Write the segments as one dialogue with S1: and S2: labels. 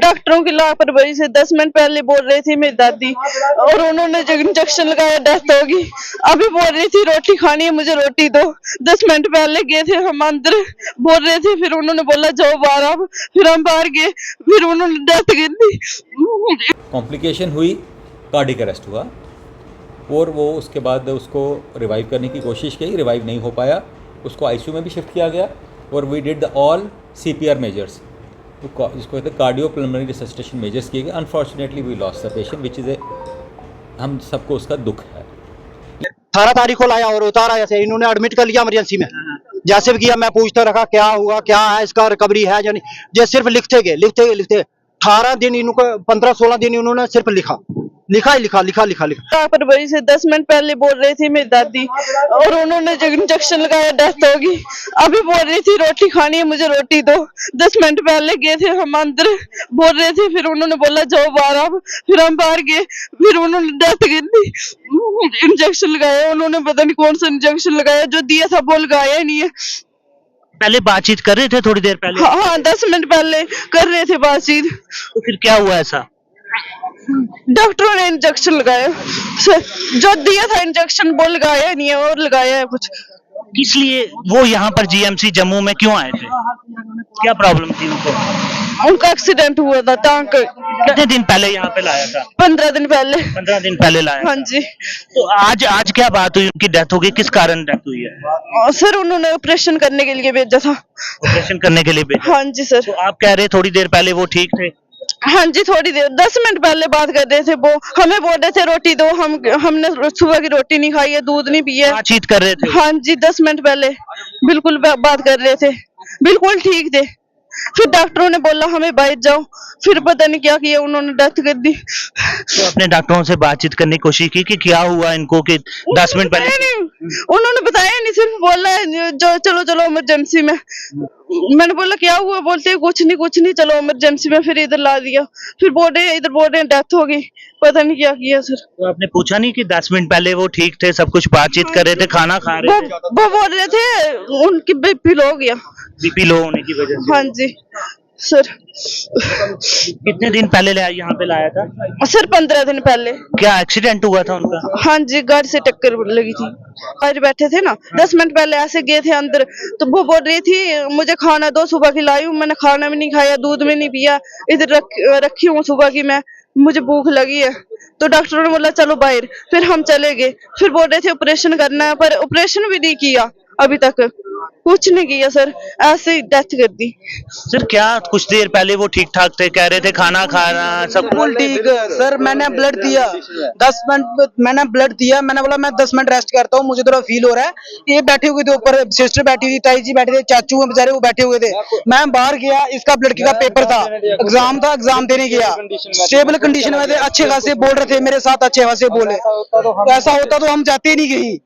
S1: डॉक्टरों की लापरवाही से 10 मिनट पहले बोल रही थी मेरी दादी, और उन्होंने जब इंजेक्शन लगाया डेथ होगी। अभी बोल रही थी रोटी खानी है, मुझे रोटी दो। 10 मिनट पहले गए थे हम अंदर, बोल रहे थे, फिर उन्होंने बोला जाओ बाहर आप, फिर हम बाहर गए, फिर उन्होंने डेथ कर दी।
S2: कॉम्प्लिकेशन हुई, कार्डिक अरेस्ट हुआ और वो उसके बाद उसको रिवाइव करने की कोशिश की, रिवाइव नहीं हो पाया, उसको आईसीयू में भी शिफ्ट किया गया और we did the all CPR measures, जिसको कहते हैं कार्डियोपल्मोनरी रिससिटेशन मेजर्स किए गए। Unfortunately we lost the patient which is a, हम सबको उसका दुख है।
S3: 18 तारीख को लाया और उतारा, जैसे इन्होंने एडमिट कर लिया इमरजेंसी में, जैसे भी किया मैं पूछता रखा क्या हुआ, क्या है इसका, रिकवरी है या नहीं, जैसे सिर्फ लिखते गए 18 दिन, इनको 15-16 दिन इन्होंने सिर्फ लिखा।
S1: लापरवाही से 10 मिनट पहले बोल रही थी मेरी दादी, और उन्होंने जब इंजेक्शन लगाया डेथ होगी। अभी बोल रही थी रोटी खानी है, मुझे रोटी दो। 10 मिनट पहले गए थे हम अंदर, बोल रहे थे, फिर उन्होंने बोला जाओ बाहर आप, फिर हम बाहर गए, फिर उन्होंने डेथ कर दी। इंजेक्शन लगाया उन्होंने, पता नहीं कौन सा इंजेक्शन लगाया, जो दिया था वो लगाया ही नहीं है।
S4: पहले बातचीत कर रहे थे थोड़ी देर पहले?
S1: हाँ 10 मिनट पहले कर रहे थे बातचीत।
S4: तो फिर क्या हुआ ऐसा?
S1: डॉक्टरों ने इंजेक्शन लगाया, जो दिया था इंजेक्शन वो लगाया नहीं है, और लगाया है कुछ।
S4: किस लिए वो यहाँ पर GMC जम्मू में क्यों आए थे? क्या प्रॉब्लम थी उनको?
S1: उनका एक्सीडेंट हुआ था टांग।
S4: कितने दिन पहले यहाँ पे लाया था?
S1: 15 दिन पहले।
S4: 15 दिन पहले लाया?
S1: हाँ जी।
S4: तो आज क्या बात हुई? उनकी डेथ हो गई, किस कारण डेथ हुई है?
S1: सर उन्होंने ऑपरेशन करने के लिए भेजा था।
S4: ऑपरेशन करने के लिए भेजा?
S1: हाँ जी सर।
S4: तो आप कह रहे थोड़ी देर पहले वो ठीक थे?
S1: हाँ जी, थोड़ी देर 10 मिनट पहले बात कर रहे थे, वो हमें बोल रहे थे रोटी दो, हमने सुबह की रोटी नहीं खाई है, दूध नहीं पिया।
S4: बातचीत कर रहे थे?
S1: हाँ जी 10 मिनट पहले बिल्कुल बात कर रहे थे, बिल्कुल ठीक थे। फिर डॉक्टरों ने बोला हमें बाहर जाओ, फिर पता नहीं क्या किया, उन्होंने डेथ कर दी।
S4: तो अपने डॉक्टरों से बातचीत करने की कोशिश की कि क्या हुआ इनको, कि 10 मिनट पहले?
S1: उन्होंने बताया नहीं, सिर्फ बोला जो चलो इमरजेंसी में। मैंने बोला क्या हुआ, बोलते कुछ नहीं चलो इमरजेंसी में, फिर इधर ला दिया। फिर बोल रहे डेथ हो गई, पता नहीं क्या किया सर।
S4: तो आपने पूछा नहीं कि 10 मिनट पहले वो ठीक थे, सब कुछ बातचीत कर रहे थे, खाना खा रहे थे?
S1: वो बोल रहे थे उनकी BP लो हो गया।
S4: BP लो होने की वजह से?
S1: हाँ जी सर।
S4: कितने दिन पहले यहाँ पे लाया था
S1: सर? 15 दिन पहले।
S4: क्या एक्सीडेंट हुआ था उनका?
S1: हाँ जी, गाड़ी से टक्कर लगी थी। आज बैठे थे ना, 10 मिनट पहले ऐसे गए थे अंदर, तो वो बोल रही थी मुझे खाना दो, सुबह की लाई हूँ, मैंने खाना भी नहीं खाया, दूध भी नहीं पिया, इधर रखी हूँ सुबह की मैं, मुझे भूख लगी है। तो डॉक्टरों ने बोला चलो बाहर, फिर हम चले गए। फिर बोल रहे थे ऑपरेशन करना है, पर ऑपरेशन भी नहीं किया, अभी तक कुछ नहीं किया सर, ऐसे ही डेथ कर दी।
S4: सर क्या कुछ देर पहले वो ठीक ठाक थे, कह रहे थे खाना खा रहा, सब
S3: ठीक सर। मैंने ब्लड दिया 10 मिनट, मैंने ब्लड दिया, मैंने बोला मैं 10 मिनट रेस्ट करता हूँ, मुझे थोड़ा फील हो रहा है। ये बैठे हुए थे ऊपर, सिस्टर बैठी हुई, ताई जी बैठे थे, चाचू बेचारे वो बैठे हुए थे। मैं बाहर गया, इसका लड़की का पेपर था, एग्जाम था, एग्जाम देने गया, स्टेबल कंडीशन में थे, अच्छे खासे बोल रहे थे मेरे साथ, अच्छे खासे बोले। ऐसा होता तो हम जाते ही नहीं कहीं,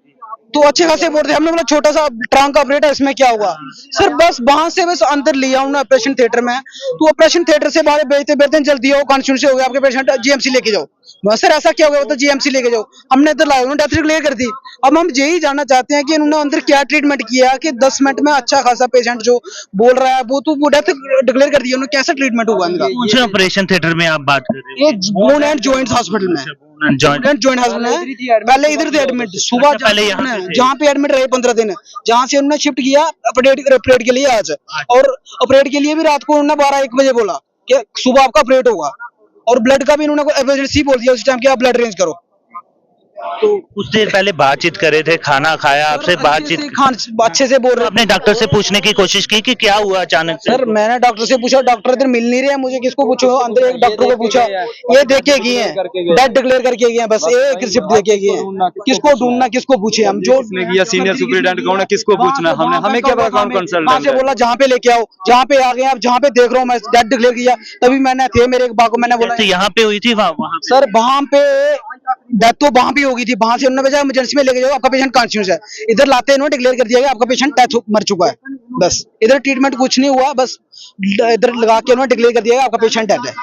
S3: तो अच्छे खासे बोल रहे थे। हमने बोला छोटा सा ट्रांक का ऑपरेट है, इसमें क्या हुआ सर? बस वहां से बस अंदर लिया हूं ना ऑपरेशन थिएटर में, तो ऑपरेशन थिएटर से बाहर भेजते जल्दी आओ, कॉन्स्टिट्यूशन से हो गया आपके पेशेंट, GMC लेके जाओ। सर ऐसा क्या हो गया? तो GMC लेके जाओ, हमने इधर लाया, उन्होंने डेथ डिक्लेयर कर दी। अब हम यही जानना चाहते हैं कि इन्होंने अंदर क्या ट्रीटमेंट किया कि 10 मिनट में अच्छा खासा पेशेंट जो बोल रहा है वो डेथ डिक्लेयर कर दिया, उन्होंने कैसा ट्रीटमेंट हुआ इनका?
S4: कौन से ऑपरेशन थिएटर में आप बात कर रहे हो?
S3: ये बोन एंड जॉइंट्स हॉस्पिटल में, जॉइंट हॉस्पिटल है। पहले इधर थे एडमिट, सुबह
S4: पहले
S3: जहाँ पे एडमिट रहे 15 दिन, जहाँ से उन्होंने शिफ्ट किया ऑपरेट के लिए आज, और ऑपरेट के लिए भी रात को उन्होंने 12-1 बजे बोला कि सुबह आपका ऑपरेट होगा, और ब्लड का भी उन्होंने इमरजेंसी बोल दिया उस टाइम कि आप ब्लड अरेंज करो।
S4: तो कुछ देर पहले बातचीत कर रहे थे, खाना खाया, आपसे बातचीत
S3: अच्छे से बोल रहे।
S4: अपने डॉक्टर से पूछने की कोशिश की कि क्या हुआ अचानक से?
S3: सर मैंने डॉक्टर से पूछा, डॉक्टर इधर मिल नहीं रहे हैं मुझे, किसको पूछो? अंदर एक डॉक्टर को पूछा, ये देखे गए हैं, डेथ डिक्लेयर करके गए हैं, बस एक रिसिप्ट देके गए हैं। किसको ढूंढना, किसको पूछे हम? जो
S5: सीनियर सुपरिटेंडेंट कौन है, किसको पूछना? हमें क्या पता कौन कंसल्टेंट
S3: है? बोला जहाँ पे लेके आओ, जहाँ पे आ गए आप, जहाँ पे देख रहा हूँ मैं, डेथ डिक्लेयर किया, तभी मैंने थे मेरे एक बाग को, मैंने बोला
S4: यहाँ पे हुई थी वहाँ?
S3: सर वहाँ पे डेथ तो वहाँ भी होगी थी, वहाँ से उन्होंने इमरजेंसी में लेके जाओ, आपका पेशेंट कॉन्शियस है, इधर लाते इन्होंने डिक्लेयर कर दिया कि आपका पेशेंट डेथ मर चुका है। बस इधर ट्रीटमेंट कुछ नहीं हुआ, बस इधर लगा के उन्होंने डिक्लेयर कर दिया आपका पेशेंट डेड है।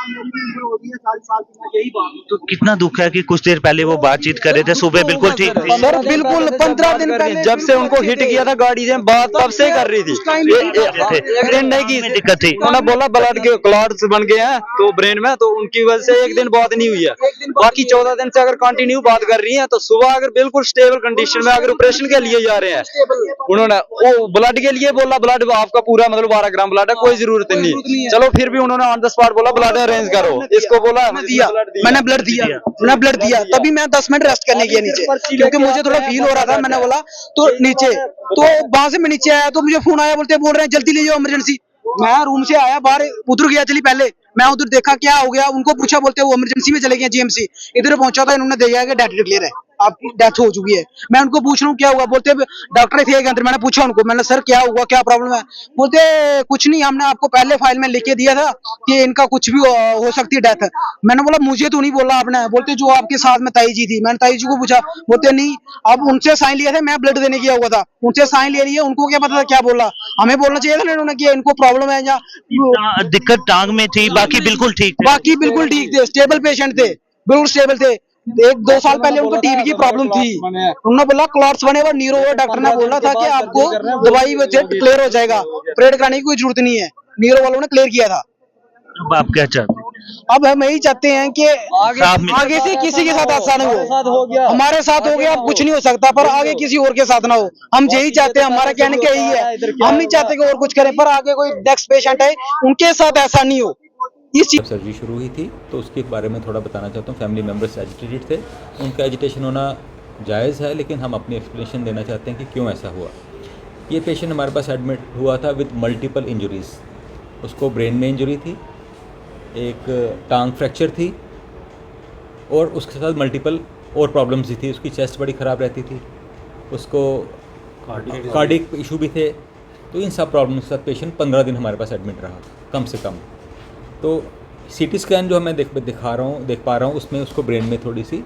S4: तो कितना दुख है कि कुछ देर पहले वो बातचीत कर रहे थे, सुबह बिल्कुल ठीक थे।
S3: सर बिल्कुल 15 दिन पहले
S5: जब से उनको हिट किया था गाड़ी से बात तब से कर रही थी, ब्रेन नहीं की
S4: दिक्कत थी।
S5: उन्होंने बोला ब्लड के क्लॉट्स बन गए हैं तो ब्रेन में, तो उनकी वजह से एक दिन बात नहीं हुई है। बाकी 14 दिन से अगर कंटिन्यू बात कर रही है तो सुबह अगर बिल्कुल स्टेबल कंडीशन में अगर ऑपरेशन के लिए जा रहे हैं, उन्होंने वो ब्लड के लिए बोला ब्लड आपका पूरा मतलब 12 ग्राम ब्लड है, कोई जरूरत नहीं। चलो फिर भी उन्होंने ऑन द स्पॉट बोला ब्लड अरेंज करो, इसको बोला
S3: मैंने ब्लड दिया तभी मैं 10 मिनट रेस्ट करने गया नीचे, क्योंकि मुझे थोड़ा फील हो रहा था। मैंने बोला तो नीचे, तो वहां से मैं नीचे आया तो मुझे फोन आया, बोल रहे हैं जल्दी ले जाओ इमरजेंसी। मैं रूम से आया बाहर, उधर गया चली पहले, मैं उधर देखा क्या हो गया, उनको पूछा, बोलते वो इमरजेंसी में चले गए जीएमसी। इधर पहुंचा था, इन्होंने दिया कि डेथ डिक्लेयर है, आपकी डेथ हो चुकी है। मैं उनको पूछ रहा हूँ क्या हुआ, बोलते डॉक्टर थे के अंदर। मैंने पूछा उनको, मैंने सर क्या हुआ, क्या प्रॉब्लम है, बोलते कुछ नहीं, हमने आपको पहले फाइल में लिख के दिया था कि इनका कुछ भी हो सकती है डेथ। मैंने बोला मुझे तो नहीं बोला आपने, बोलते जो आपके साथ में ताई जी थी। मैंने ताई जी को पूछा, बोलते नहीं, अब उनसे साइन लिया था, मैं ब्लड देने गया हुआ था, उनसे साइन ले लिए, उनको क्या पता था क्या बोला, हमें बोलना चाहिए था ना इन्होंने कि इनको प्रॉब्लम है या
S4: दिक्कत टांग में थी, बाकी बिल्कुल ठीक थे।
S3: बाकी बिल्कुल ठीक थे, स्टेबल पेशेंट थे, बिल्कुल स्टेबल थे। 1-2 साल पहले उनको टीबी की प्रॉब्लम थी, उन्होंने बोला क्लॉट्स बने हुए न्यूरो, डॉक्टर ने बोला था कि आपको दवाई से क्लियर हो जाएगा, ऑपरेट कराने की कोई जरूरत नहीं है, न्यूरो वालों ने क्लियर किया था।
S4: अब आप क्या चाहते हैं?
S3: अब हम यही चाहते हैं कि आगे से किसी के साथ ऐसा नहीं हो, हमारे साथ हो गया, अब कुछ नहीं हो सकता, पर आगे किसी और के साथ ना हो, हम यही चाहते हैं। हमारा कहने का यही है, हम नहीं चाहते कि और कुछ करें, पर आगे कोई नेक्स्ट पेशेंट है उनके साथ ऐसा नहीं हो।
S2: जब सर्जरी शुरू हुई थी तो उसके बारे में थोड़ा बताना चाहता हूँ। फैमिली मेम्बर्स एजिटेटेड थे, उनका एजिटेशन होना जायज़ है, लेकिन हम अपनी एक्सप्लेनेशन देना चाहते हैं कि क्यों ऐसा हुआ। ये पेशेंट हमारे पास एडमिट हुआ था विद मल्टीपल इंजरीज़। उसको ब्रेन में इंजरी थी, एक टांग फ्रैक्चर थी, और उसके साथ मल्टीपल और प्रॉब्लम्स भी थी। उसकी चेस्ट बड़ी ख़राब रहती थी, उसको कार्डिक इशू भी थे। तो इन सब प्रॉब्लम्स के साथ पेशेंट 15 दिन हमारे पास एडमिट रहा कम से कम। तो सीटी स्कैन जो मैं देख पा रहा हूँ उसमें उसको ब्रेन में थोड़ी सी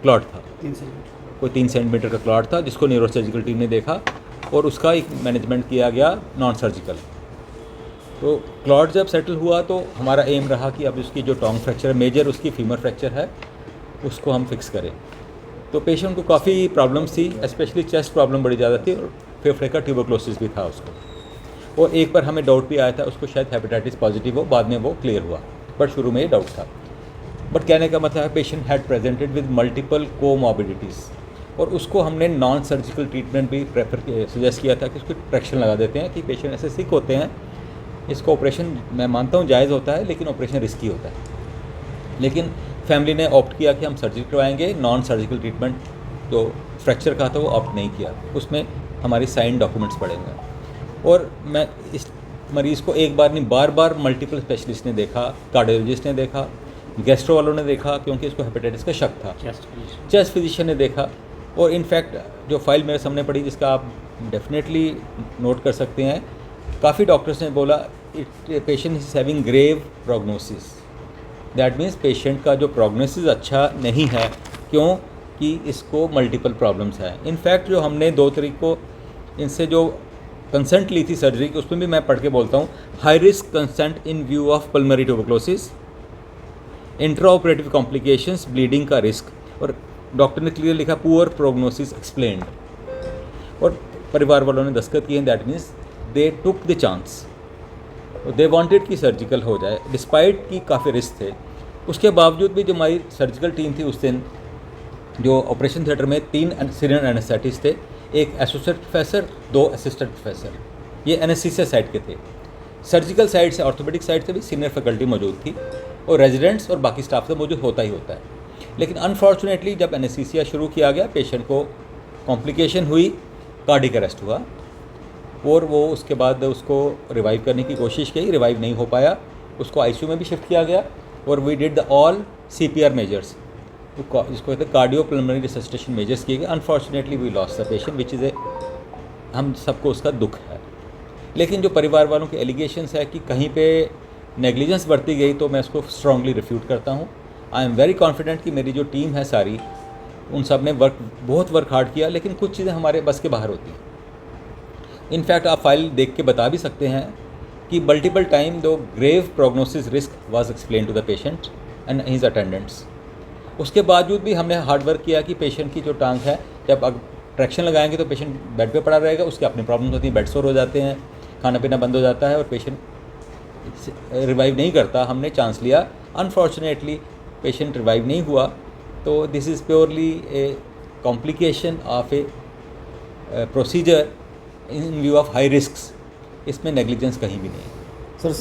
S2: क्लॉट था, कोई 3 सेंटीमीटर का क्लॉट था, जिसको न्यूरोसर्जिकल टीम ने देखा और उसका एक मैनेजमेंट किया गया नॉन सर्जिकल। तो क्लॉट जब सेटल हुआ तो हमारा एम रहा कि अब उसकी जो टोंग फ्रैक्चर है, मेजर उसकी फीमर फ्रैक्चर है, उसको हम फिक्स करें। तो पेशेंट को काफ़ी प्रॉब्लम्स थी, स्पेशली चेस्ट प्रॉब्लम बड़ी ज़्यादा थी, और फेफड़े का ट्यूबरक्लोसिस भी था उसको। और एक बार हमें डाउट भी आया था उसको शायद हेपेटाइटिस पॉजिटिव हो, बाद में वो क्लियर हुआ, बट शुरू में ये डाउट था। बट कहने का मतलब है patient had presented with multiple comorbidities, और उसको हमने नॉन सर्जिकल ट्रीटमेंट भी सजेस्ट किया था कि उसको ट्रैक्शन लगा देते हैं कि पेशेंट ऐसे सिक होते हैं, इसको ऑपरेशन मैं मानता हूँ जायज़ होता है, लेकिन ऑपरेशन रिस्की होता है। लेकिन फैमिली ने ऑप्ट किया कि हम सर्जरी करवाएंगे, नॉन सर्जिकल ट्रीटमेंट जो फ्रैक्चर का था वो ऑप्ट नहीं किया, उसमें हमारी साइन डॉक्यूमेंट्स पड़े हुए हैं। और मैं इस मरीज़ को एक बार नहीं बार बार मल्टीपल स्पेशलिस्ट ने देखा, कार्डियोलॉजिस्ट ने देखा, गैस्ट्रो वालों ने देखा, क्योंकि इसको हेपेटाइटिस का शक था, चेस्ट फिजिशियन ने देखा। और इनफैक्ट जो फाइल मेरे सामने पड़ी, जिसका आप डेफिनेटली नोट कर सकते हैं, काफ़ी डॉक्टर्स ने बोला patient is having grave prognosis. That means patient का जो प्रोग्नोसिस अच्छा नहीं है, क्योंकि इसको मल्टीपल प्रॉब्लम्स हैं। इनफैक्ट जो हमने 2 तारीख को इनसे जो कंसेंट ली थी सर्जरी की, उसमें भी मैं पढ़ के बोलता हूँ, high risk consent in view of pulmonary tuberculosis, intra operative complications, bleeding का रिस्क, और डॉक्टर ने क्लियर लिखा पुअर प्रोग्नोसिस एक्सप्लेन्ड, और परिवार वालों ने दस्तखत किए। That means they took the chance, they wanted कि सर्जिकल हो जाए, डिस्पाइट कि काफ़ी रिस्क थे। उसके बावजूद भी जो हमारी सर्जिकल टीम थी उस दिन, जो ऑपरेशन थिएटर में 3 सीनियर एनेस्थेटिस्ट थे, एक एसोसिएट प्रोफेसर, 2 असिस्टेंट प्रोफेसर, ये एनेस्थीसिया साइड के थे। सर्जिकल साइड से, ऑर्थोपेडिक साइड से भी सीनियर फैकल्टी मौजूद थी, और रेजिडेंट्स और बाकी स्टाफ तो मौजूद होता ही होता है। लेकिन अनफॉर्चुनेटली जब एनेस्थीसिया शुरू किया गया, पेशेंट को कॉम्प्लिकेशन हुई, कार्डिक अरेस्ट हुआ, और वो उसके बाद उसको रिवाइव करने की कोशिश की, रिवाइव नहीं हो पाया, उसको आईसीयू में भी शिफ्ट किया गया, और we did the all CPR measures, जिसको कहते हैं कार्डियो पल्मोनरी रिससिटेशन मेजर्स किए गए। Unfortunately we lost the patient, which is हम सबको उसका दुख है। लेकिन जो परिवार वालों के एलिगेशंस है कि कहीं पे नेग्लिजेंस बरती गई, तो मैं उसको स्ट्रांगली रिफ्यूट करता हूँ। आई एम वेरी कॉन्फिडेंट कि मेरी जो टीम है सारी, उन सब ने बहुत वर्क हार्ड किया, लेकिन कुछ चीज़ें हमारे बस के बाहर होती हैं। इनफैक्ट आप फाइल देख के बता भी सकते हैं कि मल्टीपल टाइम दो grave prognosis risk was explain to the patient and his attendants. उसके बावजूद भी हमने हार्ड वर्क किया कि पेशेंट की जो टांग है, जब अब ट्रैक्शन लगाएंगे तो पेशेंट बेड पे पड़ा रहेगा, उसकी अपनी प्रॉब्लम्स होती हैं, बेड सोर हो जाते हैं, खाना पीना बंद हो जाता है और पेशेंट रिवाइव नहीं करता। हमने चांस लिया, अनफॉर्चुनेटली पेशेंट रिवाइव नहीं हुआ। तो this is purely A complication of A procedure in view of high risks. इसमें नेग्लिजेंस कहीं भी नहीं है।
S6: सर